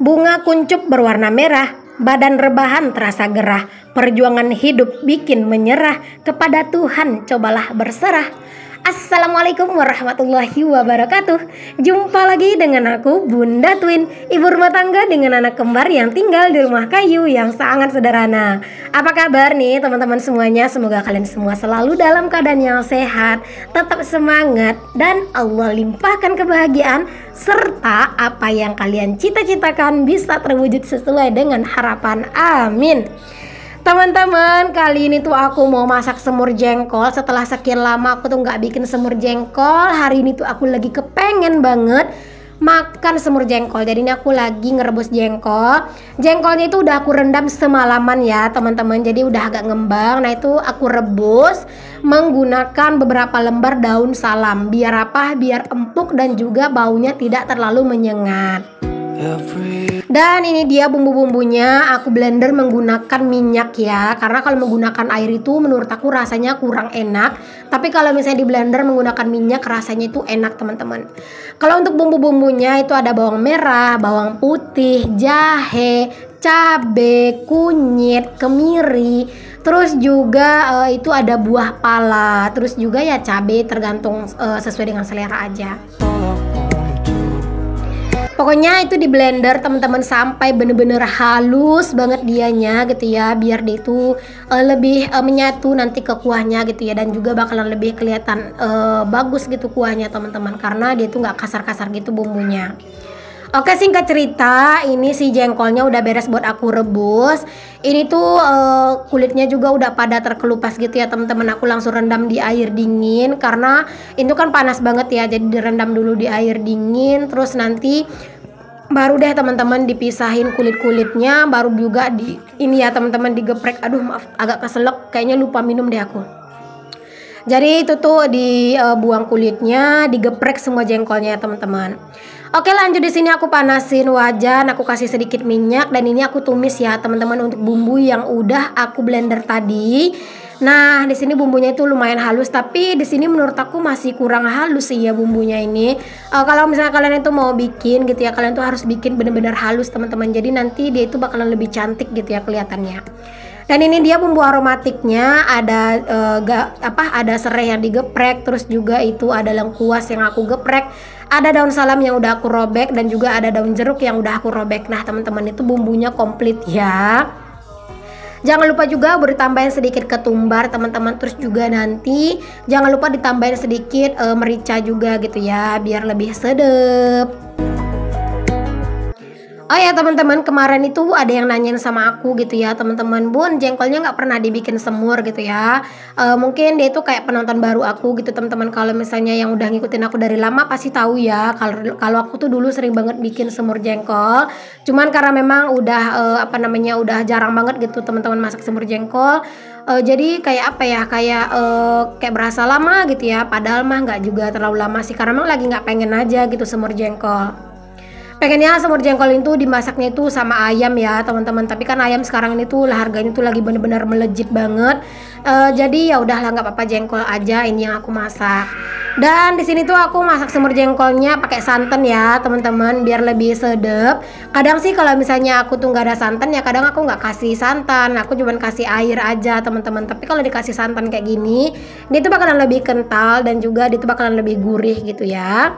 Bunga kuncup berwarna merah, badan rebahan terasa gerah. Perjuangan hidup bikin menyerah, kepada Tuhan cobalah berserah. Assalamualaikum warahmatullahi wabarakatuh. Jumpa lagi dengan aku, Bunda Twin, ibu rumah tangga dengan anak kembar yang tinggal di rumah kayu yang sangat sederhana. Apa kabar nih teman-teman semuanya? Semoga kalian semua selalu dalam keadaan yang sehat, tetap semangat, dan Allah limpahkan kebahagiaan serta apa yang kalian cita-citakan bisa terwujud sesuai dengan harapan. Amin. Teman-teman, kali ini tuh aku mau masak semur jengkol. Setelah sekian lama aku tuh nggak bikin semur jengkol. Hari ini tuh aku lagi kepengen banget makan semur jengkol. Jadi ini aku lagi ngerebus jengkol. Jengkolnya itu udah aku rendam semalaman ya teman-teman. Jadi udah agak ngembang. Nah itu aku rebus menggunakan beberapa lembar daun salam. Biar apa? Biar empuk dan juga baunya tidak terlalu menyengat. Dan ini dia bumbu-bumbunya. Aku blender menggunakan minyak ya, karena kalau menggunakan air itu menurut aku rasanya kurang enak. Tapi kalau misalnya di blender menggunakan minyak rasanya itu enak teman-teman. Kalau untuk bumbu-bumbunya itu ada bawang merah, bawang putih, jahe, cabe, kunyit, kemiri. Terus juga itu ada buah pala. Terus juga ya cabe, tergantung sesuai dengan selera aja. Pokoknya itu di blender teman-teman sampai bener-bener halus banget dianya gitu ya, biar dia itu lebih menyatu nanti ke kuahnya gitu ya, dan juga bakalan lebih kelihatan bagus gitu kuahnya teman-teman, karena dia itu nggak kasar-kasar gitu bumbunya. Oke, singkat cerita, ini si jengkolnya udah beres buat aku rebus. Ini tuh kulitnya juga udah pada terkelupas gitu ya teman-teman. Aku langsung rendam di air dingin karena itu kan panas banget ya. Jadi direndam dulu di air dingin, terus nanti baru deh teman-teman dipisahin kulit-kulitnya, baru juga di ini ya teman-teman digeprek. Aduh maaf, agak keselak, kayaknya lupa minum deh aku. Jadi itu tuh dibuang kulitnya, digeprek semua jengkolnya ya teman-teman. Oke, lanjut. Di sini aku panasin wajan, aku kasih sedikit minyak, dan ini aku tumis ya teman-teman untuk bumbu yang udah aku blender tadi. Nah, di sini bumbunya itu lumayan halus, tapi di sini menurut aku masih kurang halus sih ya bumbunya ini. Kalau misalnya kalian itu mau bikin gitu ya, kalian tuh harus bikin bener-bener halus teman-teman. Jadi nanti dia itu bakalan lebih cantik gitu ya kelihatannya. Dan ini dia bumbu aromatiknya, ada ada serai yang digeprek, terus juga itu ada lengkuas yang aku geprek, ada daun salam yang udah aku robek, dan juga ada daun jeruk yang udah aku robek. Nah teman-teman, itu bumbunya komplit ya. Jangan lupa juga beri tambahin sedikit ketumbar teman-teman, terus juga nanti jangan lupa ditambahin sedikit merica juga gitu ya, biar lebih sedap. Oh ya teman-teman, kemarin itu ada yang nanyain sama aku gitu ya teman-teman, Bun, jengkolnya nggak pernah dibikin semur gitu ya. Mungkin dia itu kayak penonton baru aku gitu teman-teman. Kalau misalnya yang udah ngikutin aku dari lama pasti tahu ya, kalau aku tuh dulu sering banget bikin semur jengkol. Cuman karena memang udah udah jarang banget gitu teman-teman masak semur jengkol. Jadi kayak kayak berasa lama gitu ya, padahal mah nggak juga terlalu lama sih, karena memang lagi nggak pengen aja gitu semur jengkol. Pengennya semur jengkol itu dimasaknya itu sama ayam ya teman-teman, tapi kan ayam sekarang ini tuh harganya tuh lagi bener-bener melejit banget. Jadi ya udahlah, nggak apa-apa, jengkol aja ini yang aku masak. Dan di sini tuh aku masak semur jengkolnya pakai santan ya teman-teman, biar lebih sedap. Kadang sih kalau misalnya aku tuh nggak ada santan ya, kadang aku nggak kasih santan, aku cuma kasih air aja teman-teman. Tapi kalau dikasih santan kayak gini, dia tuh bakalan lebih kental dan juga dia tuh bakalan lebih gurih gitu ya.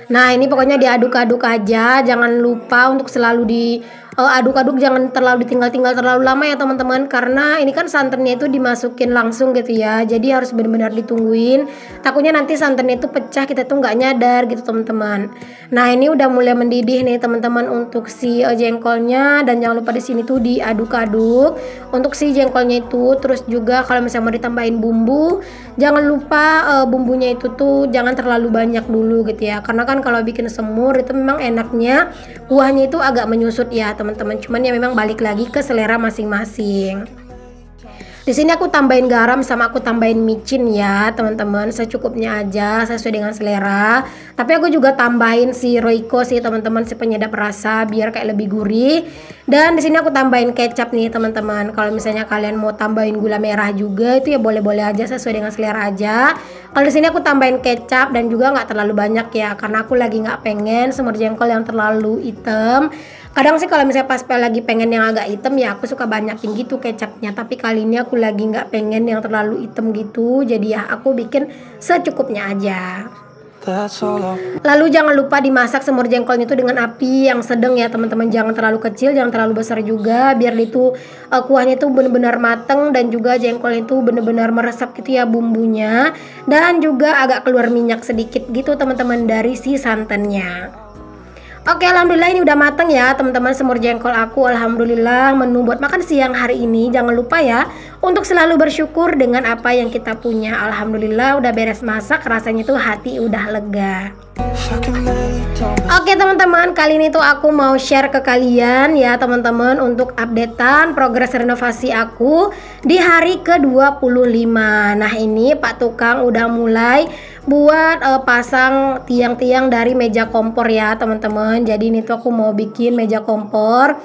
Nah ini pokoknya diaduk-aduk aja, jangan lupa untuk selalu diaduk-aduk, jangan terlalu ditinggal-tinggal terlalu lama ya teman-teman, karena ini kan santannya itu dimasukin langsung gitu ya, jadi harus benar-benar ditungguin, takutnya nanti santannya itu pecah, kita tuh nggak nyadar gitu teman-teman. Nah ini udah mulai mendidih nih teman-teman untuk si jengkolnya, dan jangan lupa di sini tuh diaduk-aduk untuk si jengkolnya itu. Terus juga kalau misalnya mau ditambahin bumbu, jangan lupa bumbunya itu tuh jangan terlalu banyak dulu gitu ya, karena kan kalau bikin semur itu memang enaknya kuahnya itu agak menyusut ya teman-teman, cuman ya memang balik lagi ke selera masing-masing. Di sini aku tambahin garam sama aku tambahin micin ya teman-teman, secukupnya aja sesuai dengan selera. Tapi aku juga tambahin si Royco sih teman-teman, si penyedap rasa biar kayak lebih gurih. Dan di sini aku tambahin kecap nih teman-teman. Kalau misalnya kalian mau tambahin gula merah juga itu ya boleh-boleh aja, sesuai dengan selera aja. Kalau di sini aku tambahin kecap dan juga nggak terlalu banyak ya, karena aku lagi nggak pengen semur jengkol yang terlalu hitam. Kadang sih kalau misalnya pas lagi pengen yang agak hitam ya aku suka banyakin gitu kecapnya, tapi kali ini aku lagi nggak pengen yang terlalu hitam gitu, jadi ya aku bikin secukupnya aja. Lalu jangan lupa dimasak semur jengkolnya itu dengan api yang sedang ya teman-teman, jangan terlalu kecil, jangan terlalu besar juga, biar itu kuahnya itu benar-benar mateng dan juga jengkolnya itu benar-benar meresap gitu ya bumbunya, dan juga agak keluar minyak sedikit gitu teman-teman dari si santannya. Oke, alhamdulillah ini udah mateng ya teman-teman semur jengkol aku. Alhamdulillah, menu buat makan siang hari ini jangan lupa ya untuk selalu bersyukur dengan apa yang kita punya. Alhamdulillah udah beres masak, rasanya tuh hati udah lega. Oke teman-teman, kali ini tuh aku mau share ke kalian ya teman-teman untuk updatean progres renovasi aku di hari ke-25. Nah ini Pak Tukang udah mulai buat pasang tiang-tiang dari meja kompor ya teman-teman. Jadi ini tuh aku mau bikin meja kompor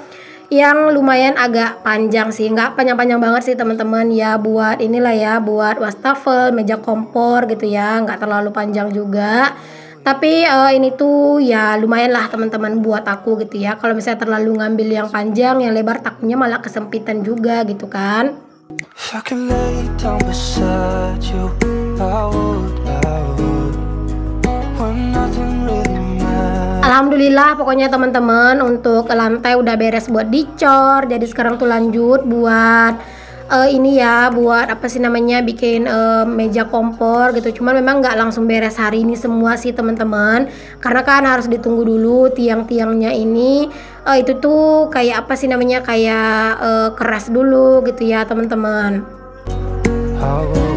yang lumayan agak panjang sih, nggak panjang-panjang banget sih teman-teman ya, buat inilah ya, buat wastafel meja kompor gitu ya, nggak terlalu panjang juga. Tapi ini tuh ya lumayan lah teman-teman buat aku gitu ya. Kalau misalnya terlalu ngambil yang panjang, yang lebar, takutnya malah kesempitan juga gitu kan. Alhamdulillah pokoknya teman-teman untuk lantai udah beres buat dicor. Jadi sekarang tuh lanjut buat ini ya, buat apa sih namanya, bikin meja kompor gitu. Cuman memang nggak langsung beres hari ini semua sih teman-teman, karena kan harus ditunggu dulu tiang-tiangnya ini itu tuh kayak apa sih namanya, kayak keras dulu gitu ya teman-teman.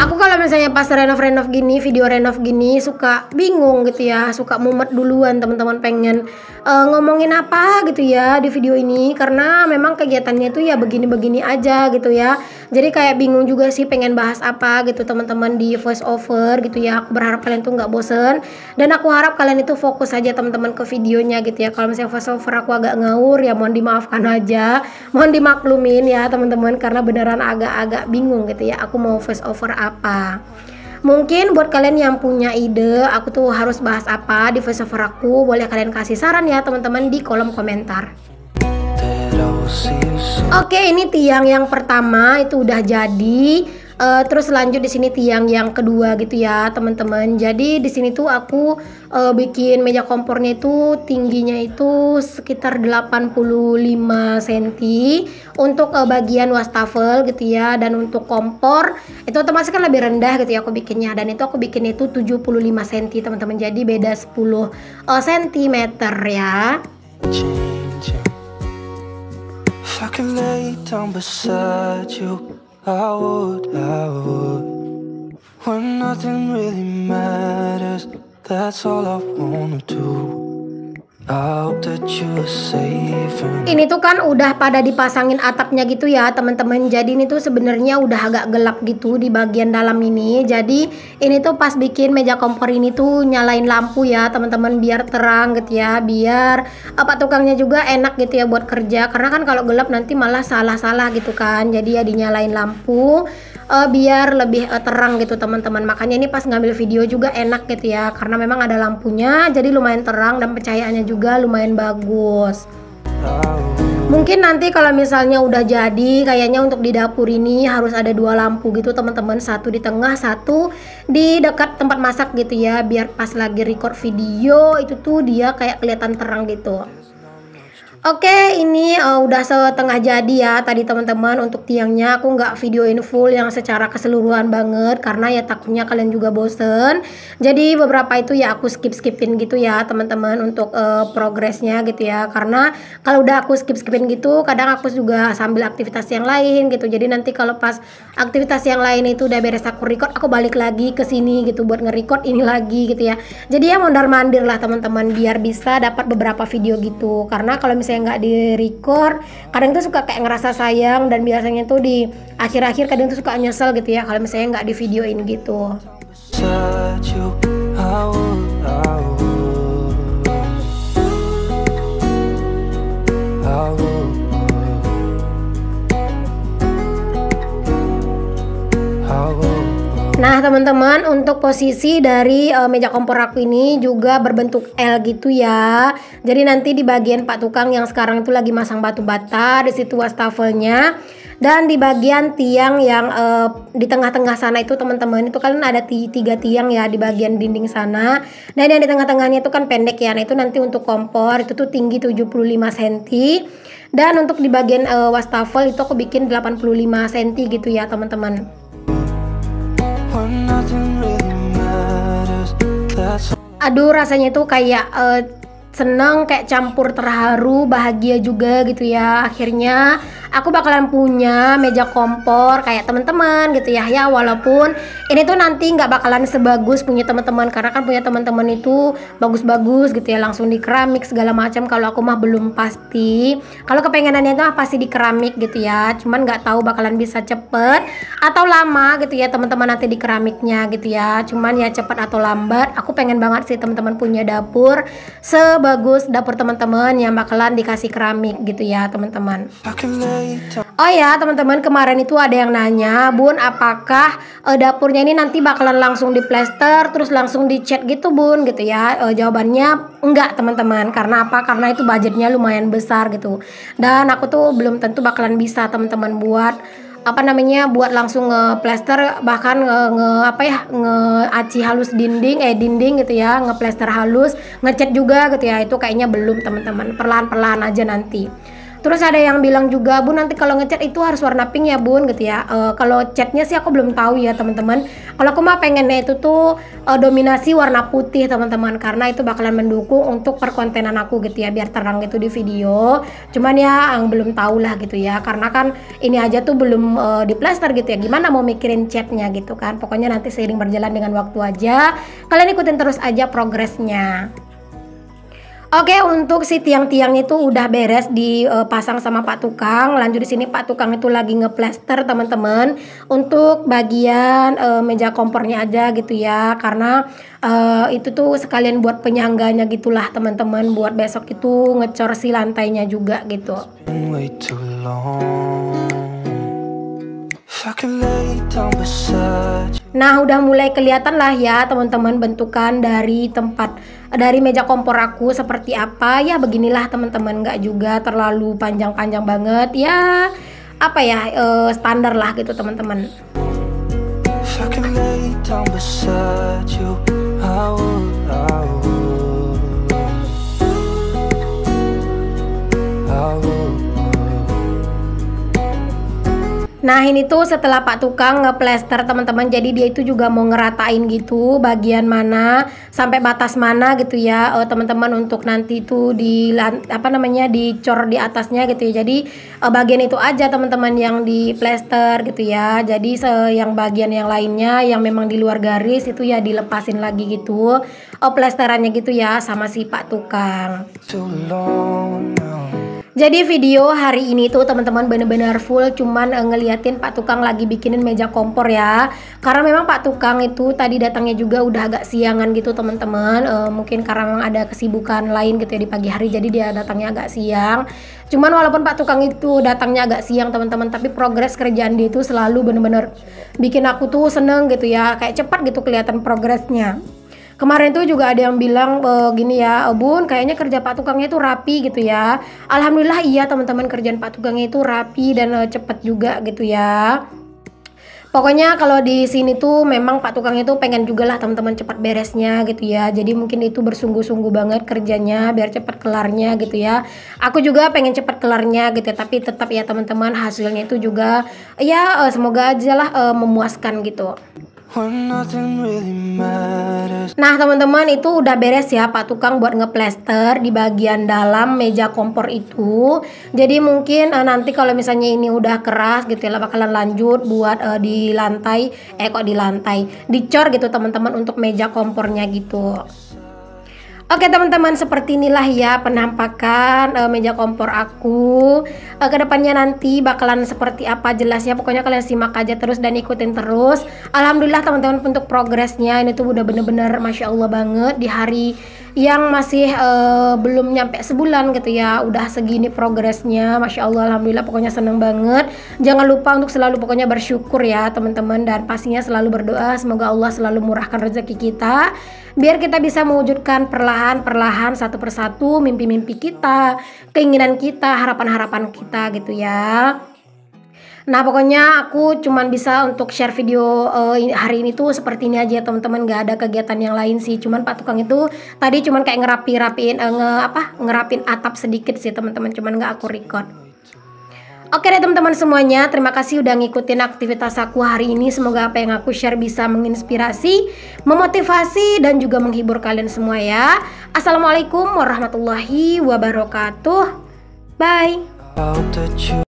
Aku kalau misalnya pas renov gini, video renov gini suka bingung gitu ya, suka mumet duluan teman-teman, pengen ngomongin apa gitu ya di video ini, karena memang kegiatannya itu ya begini-begini aja gitu ya. Jadi kayak bingung juga sih pengen bahas apa gitu teman-teman di voice over gitu ya. Aku berharap kalian tuh nggak bosen, dan aku harap kalian itu fokus aja teman-teman ke videonya gitu ya. Kalau misalnya voice over aku agak ngawur ya mohon dimaafkan aja, mohon dimaklumin ya teman-teman, karena beneran agak-agak bingung gitu ya aku mau voice over apa. Mungkin buat kalian yang punya ide aku tuh harus bahas apa di voice over aku, boleh kalian kasih saran ya teman-teman di kolom komentar. Oke, ini tiang yang pertama itu udah jadi. Terus lanjut di sini tiang yang kedua gitu ya teman-teman. Jadi di sini tuh aku bikin meja kompornya itu tingginya itu sekitar 85 cm untuk bagian wastafel gitu ya, dan untuk kompor itu otomatis kan lebih rendah gitu ya aku bikinnya, dan itu aku bikin itu 75 cm teman-teman. Jadi beda 10 cm ya. I would, when nothing really matters, that's all I wanna do. Ini tuh kan udah pada dipasangin atapnya gitu ya teman-teman. Jadi ini tuh sebenarnya udah agak gelap gitu di bagian dalam ini. Jadi ini tuh pas bikin meja kompor ini tuh nyalain lampu ya teman-teman, biar terang gitu ya, biar apa tukangnya juga enak gitu ya buat kerja. Karena kan kalau gelap nanti malah salah-salah gitu kan. Jadi ya dinyalain lampu biar lebih terang gitu teman-teman. Makanya ini pas ngambil video juga enak gitu ya, karena memang ada lampunya jadi lumayan terang dan pencahayaannya juga lumayan bagus. Mungkin nanti kalau misalnya udah jadi, kayaknya untuk di dapur ini harus ada 2 lampu gitu teman-teman, satu di tengah, satu di dekat tempat masak gitu ya, biar pas lagi record video itu tuh dia kayak kelihatan terang gitu. Oke, ini udah setengah jadi ya tadi teman-teman. Untuk tiangnya aku nggak videoin full yang secara keseluruhan banget, karena ya takutnya kalian juga bosen. Jadi beberapa itu ya aku skip-skipin gitu ya teman-teman untuk progresnya gitu ya. Karena kalau udah aku skip-skipin gitu, kadang aku juga sambil aktivitas yang lain gitu. Jadi nanti kalau pas aktivitas yang lain itu udah beres aku record, aku balik lagi ke sini gitu buat nge-record ini lagi gitu ya. Jadi ya mondar-mandir lah teman-teman biar bisa dapat beberapa video gitu. Karena kalau misalnya nggak di record kadang tuh suka kayak ngerasa sayang, dan biasanya tuh di akhir-akhir kadang tuh suka nyesel gitu ya kalau misalnya nggak di videoin gitu. Nah Nah teman-teman, untuk posisi dari meja kompor aku ini juga berbentuk L gitu ya. Jadi nanti di bagian Pak Tukang yang sekarang itu lagi masang batu bata, di situ wastafelnya. Dan di bagian tiang yang di tengah-tengah sana itu teman-teman, itu kan ada tiga tiang ya di bagian dinding sana. Dan yang di tengah-tengahnya itu kan pendek ya. Nah itu nanti untuk kompor itu tuh tinggi 75 cm. Dan untuk di bagian wastafel itu aku bikin 85 cm gitu ya teman-teman. Aduh rasanya tuh kayak seneng, kayak campur terharu, bahagia juga gitu ya. Akhirnya aku bakalan punya meja kompor kayak teman-teman gitu ya. Ya walaupun ini tuh nanti nggak bakalan sebagus punya teman-teman, karena kan punya teman-teman itu bagus-bagus gitu ya, langsung di keramik segala macam. Kalau aku mah belum pasti. Kalau kepengenannya itu pasti di keramik gitu ya. Cuman nggak tahu bakalan bisa cepet atau lama gitu ya teman-teman nanti di keramiknya gitu ya. Cuman ya cepet atau lambat, aku pengen banget sih teman-teman punya dapur sebagus dapur teman-teman yang bakalan dikasih keramik gitu ya teman-teman. Oh ya teman-teman, kemarin itu ada yang nanya, Bun apakah dapurnya ini nanti bakalan langsung diplester terus langsung dicat gitu Bun gitu ya. Jawabannya enggak teman-teman. Karena apa? Karena itu budgetnya lumayan besar gitu. Dan aku tuh belum tentu bakalan bisa teman-teman buat buat langsung ngeplester, bahkan ngeaci halus dinding gitu ya, ngeplester halus, ngecat juga gitu ya. Itu kayaknya belum teman-teman, perlahan-perlahan aja nanti. Terus ada yang bilang juga, Bun nanti kalau ngecat itu harus warna pink ya Bun gitu ya. Kalau catnya sih aku belum tahu ya teman-teman. Kalau aku mah pengennya itu tuh dominasi warna putih teman-teman, karena itu bakalan mendukung untuk perkontenan aku gitu ya, biar terang gitu di video. Cuman ya belum tahu lah gitu ya, karena kan ini aja tuh belum diplester gitu ya. Gimana mau mikirin catnya gitu kan. Pokoknya nanti seiring berjalan dengan waktu aja. Kalian ikutin terus aja progresnya. Oke, untuk si tiang-tiangnya itu udah beres dipasang sama Pak Tukang. Lanjut di sini Pak Tukang itu lagi ngeplester teman-teman. Untuk bagian meja kompornya aja gitu ya, karena itu tuh sekalian buat penyangganya gitulah teman-teman. Buat besok itu ngecor si lantainya juga gitu. Nah udah mulai kelihatan lah ya teman-teman bentukan dari meja kompor aku seperti apa ya. Beginilah teman-teman, nggak juga terlalu panjang-panjang banget ya, standar lah gitu teman-teman. Nah ini tuh setelah Pak Tukang ngeplester teman-teman, jadi dia itu juga mau ngeratain gitu bagian mana sampai batas mana gitu ya teman-teman, untuk nanti itu dicor di atasnya gitu ya. Jadi bagian itu aja teman-teman yang diplester gitu ya. Jadi yang bagian yang lainnya yang memang di luar garis itu ya dilepasin lagi gitu plesterannya gitu ya sama si Pak Tukang. Jadi video hari ini tuh teman-teman bener-bener full cuman ngeliatin Pak Tukang lagi bikinin meja kompor ya. Karena memang Pak Tukang itu tadi datangnya juga udah agak siangan gitu teman-teman. Mungkin karena memang ada kesibukan lain gitu ya di pagi hari, jadi dia datangnya agak siang. Cuman walaupun Pak Tukang itu datangnya agak siang teman-teman, tapi progres kerjaan dia itu selalu bener-bener bikin aku tuh seneng gitu ya. Kayak cepat gitu kelihatan progresnya. Kemarin tuh juga ada yang bilang gini ya, Bun kayaknya kerja Pak Tukangnya itu rapi gitu ya. Alhamdulillah iya teman-teman, kerjaan Pak Tukangnya itu rapi dan cepet juga gitu ya. Pokoknya kalau di sini tuh memang Pak Tukang itu pengen juga lah teman-teman cepat beresnya gitu ya. Jadi mungkin itu bersungguh-sungguh banget kerjanya biar cepat kelarnya gitu ya. Aku juga pengen cepat kelarnya gitu ya, tapi tetap ya teman-teman hasilnya itu juga ya semoga aja lah memuaskan gitu. Nah teman-teman, itu udah beres ya Pak Tukang buat ngeplester di bagian dalam meja kompor itu. Jadi mungkin nanti kalau misalnya ini udah keras gitu ya, bakalan lanjut buat dicor gitu teman-teman untuk meja kompornya gitu. Oke teman-teman, seperti inilah ya penampakan meja kompor aku. Kedepannya nanti bakalan seperti apa jelasnya, pokoknya kalian simak aja terus dan ikutin terus. Alhamdulillah teman-teman untuk progresnya ini tuh udah bener-bener Masya Allah banget. yang masih belum nyampe sebulan gitu ya, udah segini progresnya, Masya Allah, Alhamdulillah, pokoknya seneng banget. Jangan lupa untuk selalu pokoknya bersyukur ya teman-teman, dan pastinya selalu berdoa semoga Allah selalu murahkan rezeki kita, biar kita bisa mewujudkan perlahan-perlahan satu persatu mimpi-mimpi kita, keinginan kita, harapan-harapan kita gitu ya. Nah pokoknya aku cuman bisa untuk share video hari ini tuh seperti ini aja teman-teman, gak ada kegiatan yang lain sih. Cuman Pak Tukang itu tadi cuman kayak ngerapin atap sedikit sih teman-teman, cuman gak aku record. Oke deh teman-teman semuanya, terima kasih udah ngikutin aktivitas aku hari ini. Semoga apa yang aku share bisa menginspirasi, memotivasi, dan juga menghibur kalian semua ya. Assalamualaikum warahmatullahi wabarakatuh. Bye.